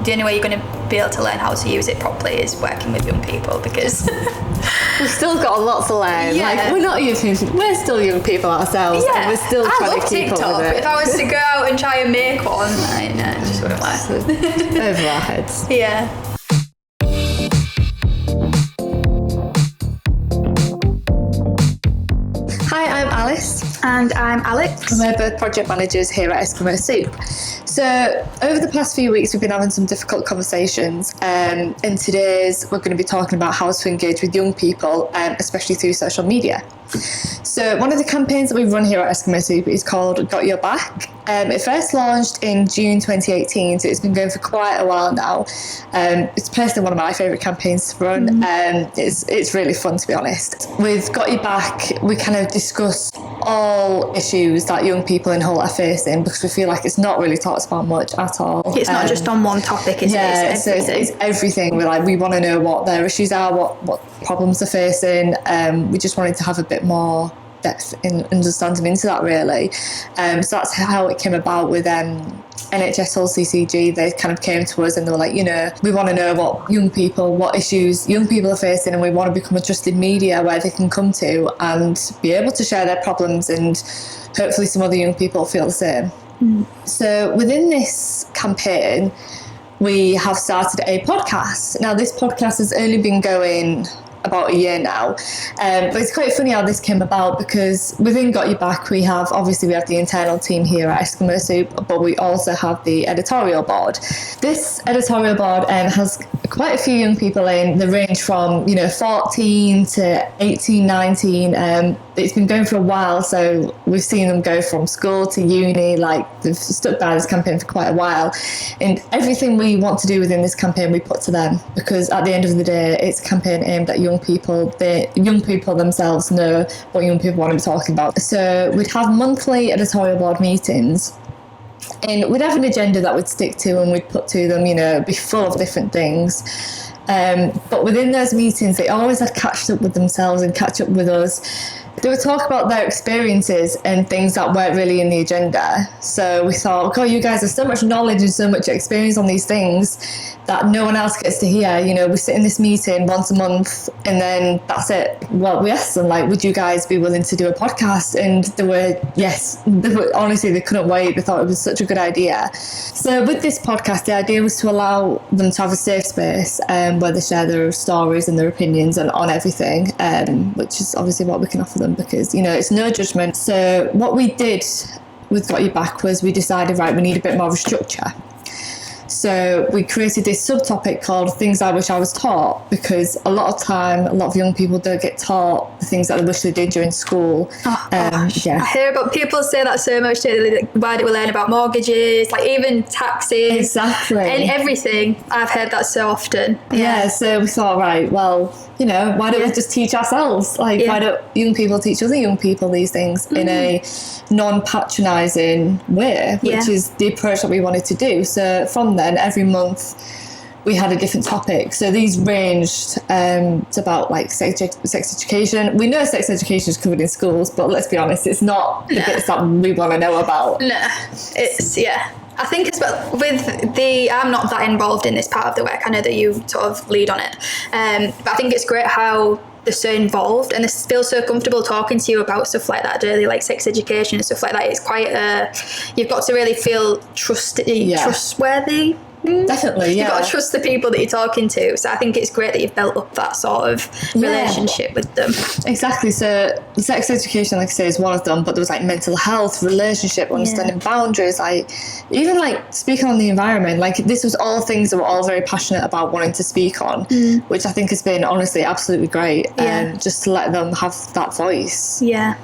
the only way you're going to be able to learn how to use it properly is working with young people, because we've still got a lot to learn. Yeah. Like, we're not young people, we're still young people ourselves, and we're still trying to keep TikTok, up with it. but if I was to go out and try and make one, it just wouldn't work. Over our heads. Yeah. Hi, I'm Alice. And I'm Alex. And we're both project managers here at Eskimo Soup. So over the past few weeks, we've been having some difficult conversations. And today's, we're going to be talking about how to engage with young people, especially through social media. So one of the campaigns that we run here at Eskimo Soup is called Got Your Back. It first launched in June 2018, so it's been going for quite a while now. It's personally one of my favourite campaigns to run. It's really fun, to be honest. With Got Your Back, we kind of discuss all issues that young people in Hull are facing, because we feel like it's not really talked about much at all. It's not just on one topic, is it? It's everything. It's everything. We want to know what their issues are, what problems they're facing. We just wanted to have a bit more depth in understanding into that, really. So that's how it came about with NHS Hull CCG. They kind of came to us and they were like, we want to know what issues young people are facing, and we want to become a trusted media where they can come to and be able to share their problems, and hopefully some other young people feel the same. So within this campaign, we have started a podcast. Now, this podcast has only been going about a year now, but it's quite funny how this came about, because within Got Your Back we have the internal team here at Eskimo Soup, but we also have the editorial board. This editorial board has quite a few young people in. They range from 14 to 18, 19. It's been going for a while, so we've seen them go from school to uni. Like, they've stuck by this campaign for quite a while, and everything we want to do within this campaign we put to them, because at the end of the day it's a campaign aimed at young people. The young people themselves know what young people want to be talking about. So we'd have monthly editorial board meetings, and we'd have an agenda that we'd stick to and we'd put to them, be full of different things. But within those meetings, they always had catch up with themselves and catch up with us. They would talk about their experiences and things that weren't really in the agenda. So we thought, God, you guys have so much knowledge and so much experience on these things that no one else gets to hear. We sit in this meeting once a month and then that's it. Well, we asked them, would you guys be willing to do a podcast? And they were, yes. Honestly, they couldn't wait. They thought it was such a good idea. So with this podcast, the idea was to allow them to have a safe space where they share their stories and their opinions and on everything, which is obviously what we can offer them, because it's no judgment. So what we did with Got Your Back was we decided, we need a bit more of a structure. So we created this subtopic called Things I Wish I Was Taught, because a lot of young people don't get taught the things that they wish they did during school. I hear about people say that so much. Why do we learn about mortgages, even taxes? Exactly. And everything. I've heard that so often. Yeah, so we thought, why don't we just teach ourselves? Why don't young people teach other young people these things in a non-patronising way, which is the approach that we wanted to do. So from then, every month we had a different topic. So these ranged to about sex education. We know sex education is covered in schools, but let's be honest, it's not the bits that we want to know about. No, it's, I think as well with I'm not that involved in this part of the work. I know that you sort of lead on it. But I think it's great how they're so involved and they feel so comfortable talking to you about stuff like that, really, like sex education and stuff like that. It's quite you've got to really feel trustworthy. Definitely, yeah. You've got to trust the people that you're talking to. So I think it's great that you've built up that sort of relationship with them. Exactly. So sex education, like I say, is one of them, but there was mental health, relationship, understanding boundaries, even speaking on the environment. This was all things that we're all very passionate about wanting to speak on, which I think has been honestly absolutely great. Just to let them have that voice. Yeah.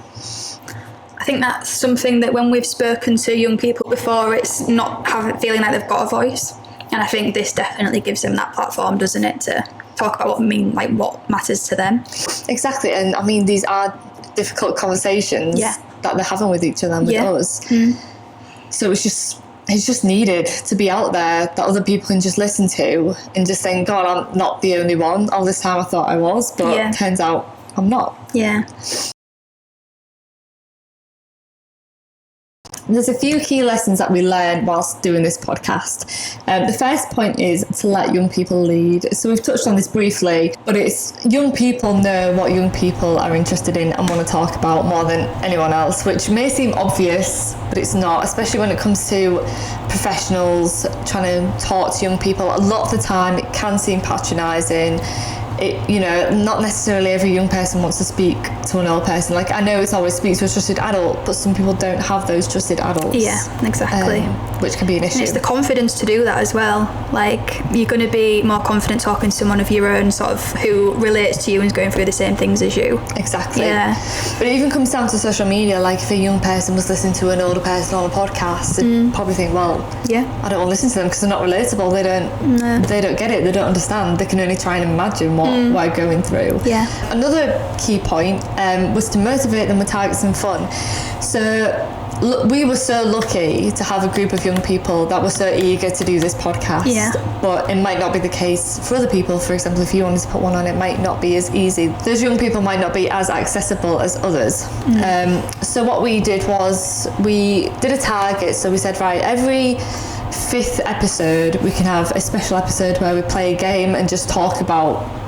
I think that's something that when we've spoken to young people before, it's not feeling like they've got a voice. And I think this definitely gives them that platform, doesn't it, to talk about what matters to them. Exactly. And I mean, these are difficult conversations that they're having with each other and with us. So it's just needed to be out there that other people can just listen to and just saying, God, I'm not the only one. All this time I thought I was, but it turns out I'm not. Yeah. There's a few key lessons that we learned whilst doing this podcast. The first point is to let young people lead. So we've touched on this briefly, but it's young people know what young people are interested in and want to talk about more than anyone else, which may seem obvious, but it's not, especially when it comes to professionals trying to talk to young people. A lot of the time it can seem patronising. Not necessarily every young person wants to speak to an old person. Like, I know it's always speak to a trusted adult, but some people don't have those trusted adults. Yeah, exactly. Which can be an issue. And it's the confidence to do that as well. Like, you're going to be more confident talking to someone of your own sort of who relates to you and is going through the same things as you. Exactly. Yeah. But it even comes down to social media. Like, if a young person was listening to an older person on a podcast, they'd probably think, well, yeah, I don't want to listen to them because they're not relatable. They don't get it. They don't understand. They can only try and imagine what we're going through. Yeah. Another key point was to motivate them with targets and fun. So we were so lucky to have a group of young people that were so eager to do this podcast. Yeah. But it might not be the case for other people. For example, if you wanted to put one on, it might not be as easy. Those young people might not be as accessible as others. So what we did was we did a target. So we said, right, every 5th episode we can have a special episode where we play a game and just talk about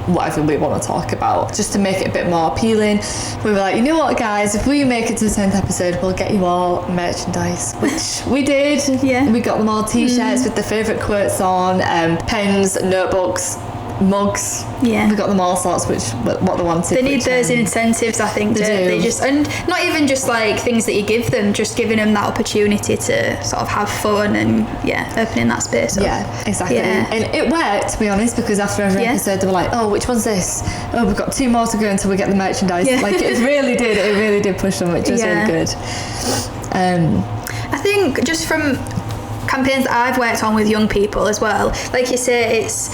whatever we want to talk about, just to make it a bit more appealing. We were like, you know what, guys, if we make it to the 10th episode, we'll get you all merchandise, which we did. Yeah. We got them all t-shirts with their favourite quotes on, pens, notebooks, mugs. Yeah. We got them all sorts, what they wanted. They need those incentives, I think. They just, and not even just like things that you give them, just giving them that opportunity to sort of have fun and opening that space up. Yeah, exactly. Yeah. And it worked, to be honest, because after every episode they were like, oh, which one's this? Oh, we've got 2 more to go until we get the merchandise. Yeah. Like, it really did push them, which was really good. I think just from campaigns that I've worked on with young people as well, like you say, it's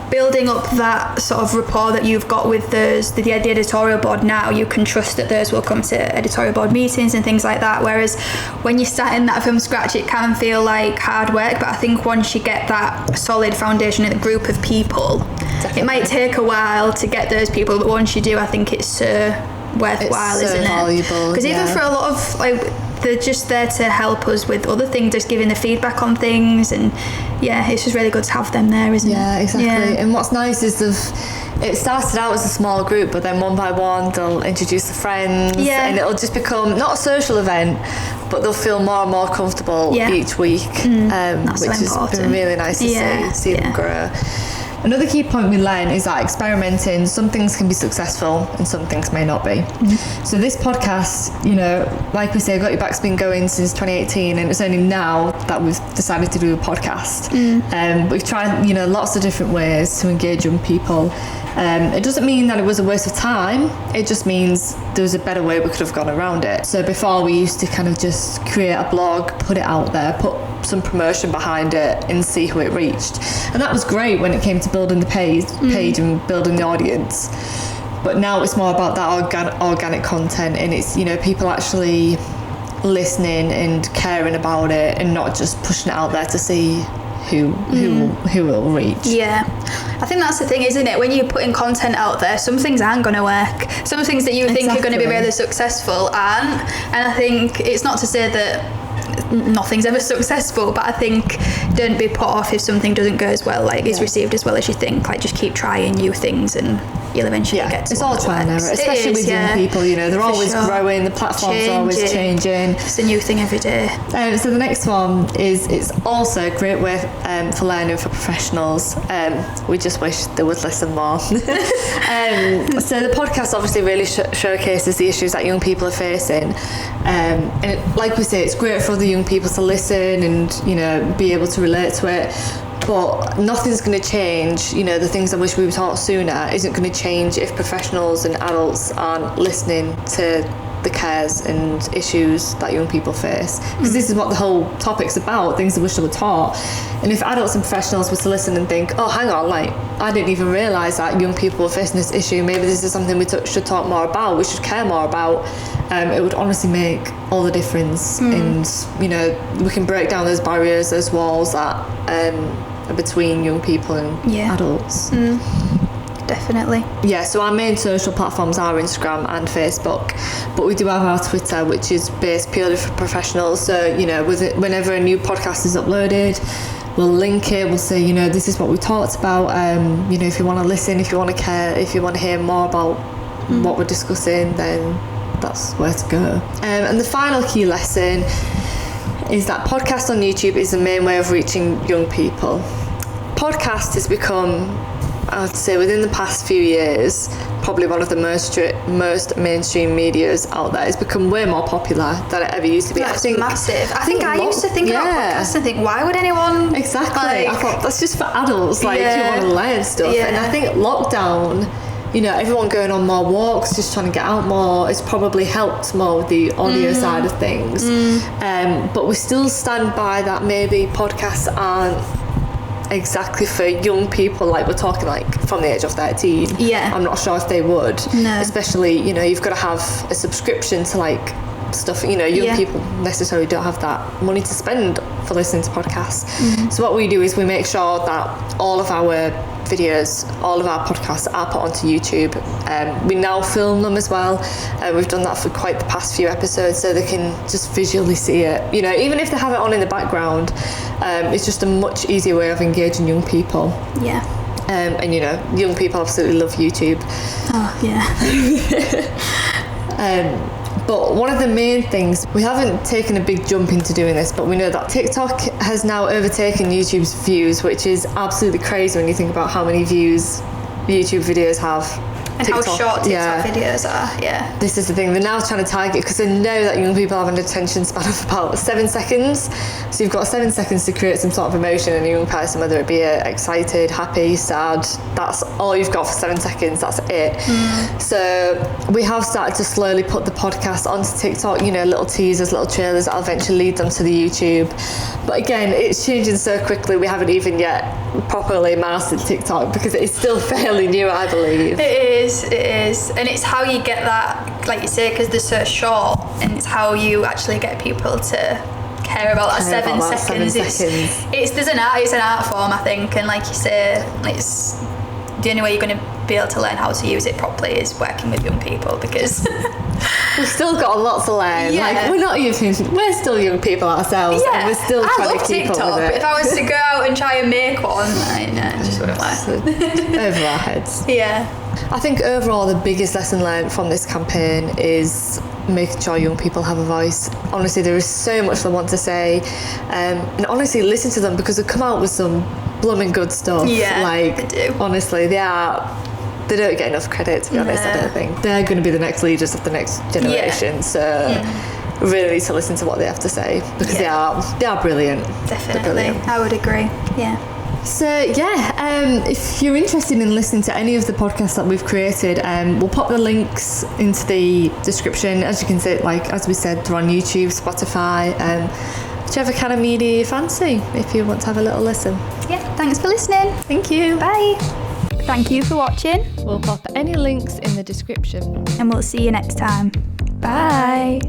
building up that sort of rapport that you've got with the editorial board now. You can trust that those will come to editorial board meetings and things like that, whereas when you're starting that from scratch it can feel like hard work. But I think once you get that solid foundation in a group of people, Definitely. It might take a while to get those people, but once you do, I think it's so worthwhile, it's so isn't valuable, it? Because even for a lot of, like, they're just there to help us with other things, just giving the feedback on things, and it's just really good to have them there, isn't it? Yeah, exactly. Yeah. And what's nice is it started out as a small group, but then one by one they'll introduce the friends, and it'll just become not a social event, but they'll feel more and more comfortable each week, which has been really nice to see them grow. Another key point we learned is that experimenting, some things can be successful and some things may not be. So this podcast, like we say, Got Your Back's been going since 2018, and it's only now that we've decided to do a podcast. We've tried, lots of different ways to engage young people. It doesn't mean that it was a waste of time, it just means there was a better way we could have gone around it. So before, we used to kind of just create a blog, put it out there, put some promotion behind it and see who it reached, and that was great when it came to building the page and building the audience. But now it's more about that organic content, and it's people actually listening and caring about it, and not just pushing it out there to see who will reach. Yeah, I think that's the thing, isn't it? When you're putting content out there, some things aren't going to work. Some things that you think are going to be really successful aren't. And I think it's not to say that nothing's ever successful, but I think don't be put off if something doesn't go as well, like is received as well as you think. Like, just keep trying new things and you'll eventually get to it's all trial and error, especially with young people. They're always growing, the platforms are always changing, it's a new thing every day. So the next one is, it's also a great way for learning for professionals. We just wish they would listen more. So the podcast obviously really showcases the issues that young people are facing, and like we say, it's great for the young people to listen and be able to relate to it. But nothing's going to change, the things I wish we were taught sooner isn't going to change if professionals and adults aren't listening to the cares and issues that young people face. Because this is what the whole topic's about, things I wish I were taught. And if adults and professionals were to listen and think, oh, hang on, I didn't even realise that young people were facing this issue, maybe this is something we should talk more about, we should care more about, it would honestly make all the difference. And, we can break down those barriers, those walls that are between young people and adults. definitely. Yeah, so our main social platforms are Instagram and Facebook, but we do have our Twitter, which is based purely for professionals. So, you know, whenever a new podcast is uploaded, we'll link it, we'll say, you know, this is what we talked about. You know, if you want to listen, if you want to care, if you want to hear more about what we're discussing, then that's where to go. And the final key lesson is that podcast on YouTube is the main way of reaching young people. Podcast has become, I would say, within the past few years, probably one of the most mainstream medias out there. It's become way more popular than it ever used to be. That's massive. I think I used to think about podcasts and think, why would anyone... Exactly. I thought, that's just for adults, like, who want to learn stuff. And I think lockdown, you know, everyone going on more walks, just trying to get out more, it's probably helped more with the audio side of things. But we still stand by that maybe podcasts aren't exactly for young people, like we're talking like from the age of 13. I'm not sure if they would. Especially, you know, you've got to have a subscription to like stuff, you know, young people necessarily don't have that money to spend for listening to podcasts. So what we do is we make sure that all of our videos, all of our podcasts are put onto YouTube. We now film them as well. We've done that for quite the past few episodes, so they can just visually see it. You know, even if they have it on in the background, it's just a much easier way of engaging young people. And you know, young people absolutely love YouTube. But one of the main things, we haven't taken a big jump into doing this, but we know that TikTok has now overtaken YouTube's views, which is absolutely crazy when you think about how many views YouTube videos have. And TikTok, how short TikTok videos are, This is the thing, they're now trying to target, because they know that young people have an attention span of about 7 seconds. So you've got 7 seconds to create some sort of emotion in a young person, whether it be excited, happy, sad. That's all you've got for 7 seconds, that's it. So we have started to slowly put the podcast onto TikTok, you know, little teasers, little trailers that'll eventually lead them to the YouTube. But again, it's changing so quickly, we haven't even yet properly mastered TikTok, because it is still fairly new, I believe. It is, and it's how you get that, like you say, because they're so short, and it's how you actually get people to care about that 7 seconds. It's an art form, I think, and like you say, it's the only way you're going to be able to learn how to use it properly is working with young people, because we've still got a lot to learn. Like, we're still young people ourselves, and we're still trying to keep TikTok, up with it. But if I was to go out and try and make one, I just wouldn't work. Over our heads. I think overall the biggest lesson learned from this campaign is making sure young people have a voice. Honestly, there is so much they want to say, and honestly listen to them, because they come out with some blooming good stuff. They do. Honestly, they don't get enough credit, to be honest. I don't think they're going to be the next leaders of the next generation. So really need to listen to what they have to say, because they are brilliant. Definitely, brilliant. I would agree. So if you're interested in listening to any of the podcasts that we've created, we'll pop the links into the description. As you can see, like as we said, they're on YouTube, Spotify, whichever kind of media you fancy, if you want to have a little listen. Thanks for listening. Thank you. Bye. Thank you for watching. We'll pop any links in the description. And we'll see you next time. Bye.